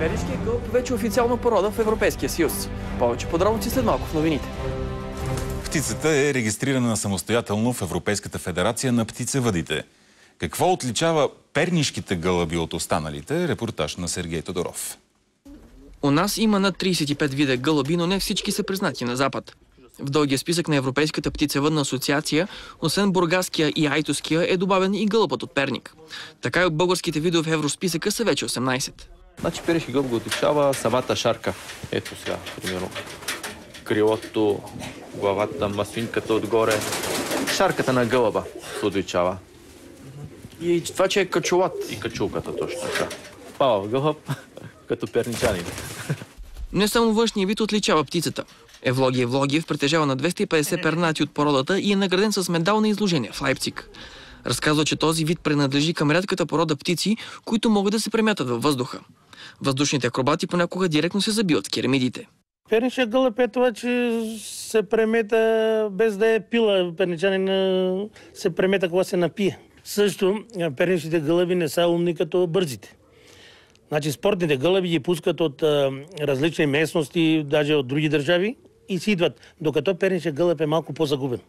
Пернишкият гълъб вече официално порода в Европейския съюз. Повече подробности след малко в новините. Птицата е регистрирана самостоятелно в Европейската федерация на птицевъдите. Какво отличава пернишките гълъби от останалите? Репортаж на Сергей Тодоров. У нас има над 35 вида гълъби, но не всички са признати на Запад. В дългия списък на Европейската птицевъдна асоциация, освен бургаския и айтоския, е добавен и гълъбът от Перник. Така и от българските видове в евросписъка са вече 18. Значи пернишки гълъб го отличава самата шарка. Ето сега, примерно. Крилото, главата, маслинката отгоре. Шарката на гълъба се отличава. И това, че е качулат. И качулката точно така. Палав гълъб, като перничанин. Не само външния вид отличава птицата. Евлогиев притежава на 250 пернати от породата и е награден с медал на изложение в Лайпциг. Разказва, че този вид принадлежи към рядката порода птици, които могат да се премятат във въздуха. Въздушните акробати понякога директно се забиват с керамидите. Пернишкият гълъб е това, че се премета без да е пила. Перничанин се премета, когато се напие. Също пернишките гълъби не са умни като бързите. Значи спортните гълъби ги пускат от различни местности, даже от други държави и си идват, докато пернишкият гълъб е малко по-загубен.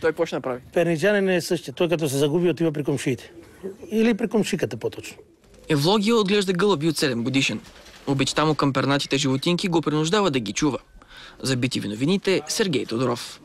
Той какво ще направи? Перничанин е същия. Той като се загуби, отива при комшиите. Или при комшиката по-точно. Евлогия отглежда гълъби от 7 годишен. Обичта му към пернатите животинки го принуждава да ги чува. За BTV новините, Сергей Тодоров.